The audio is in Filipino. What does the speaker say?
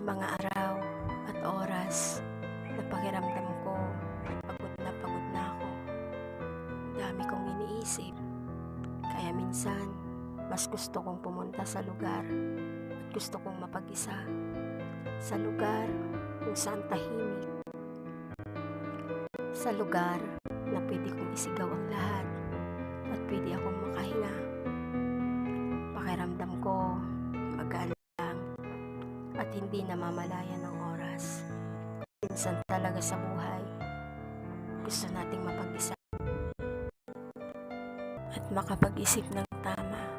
mga araw at oras na pakiramdam ko pagod na ako. Dami kong iniisip, kaya minsan mas gusto kong pumunta sa lugar at gusto kong mapag-isa. Sa lugar kung saan tahimik. Sa lugar na pwede kong isigaw ang lahat at pwede akong makahinga. Pakiramdam ko magaan lang at hindi namamalayan ng oras. Minsan talaga sa buhay, gusto nating mapag-isa at makapag-isip ng tama.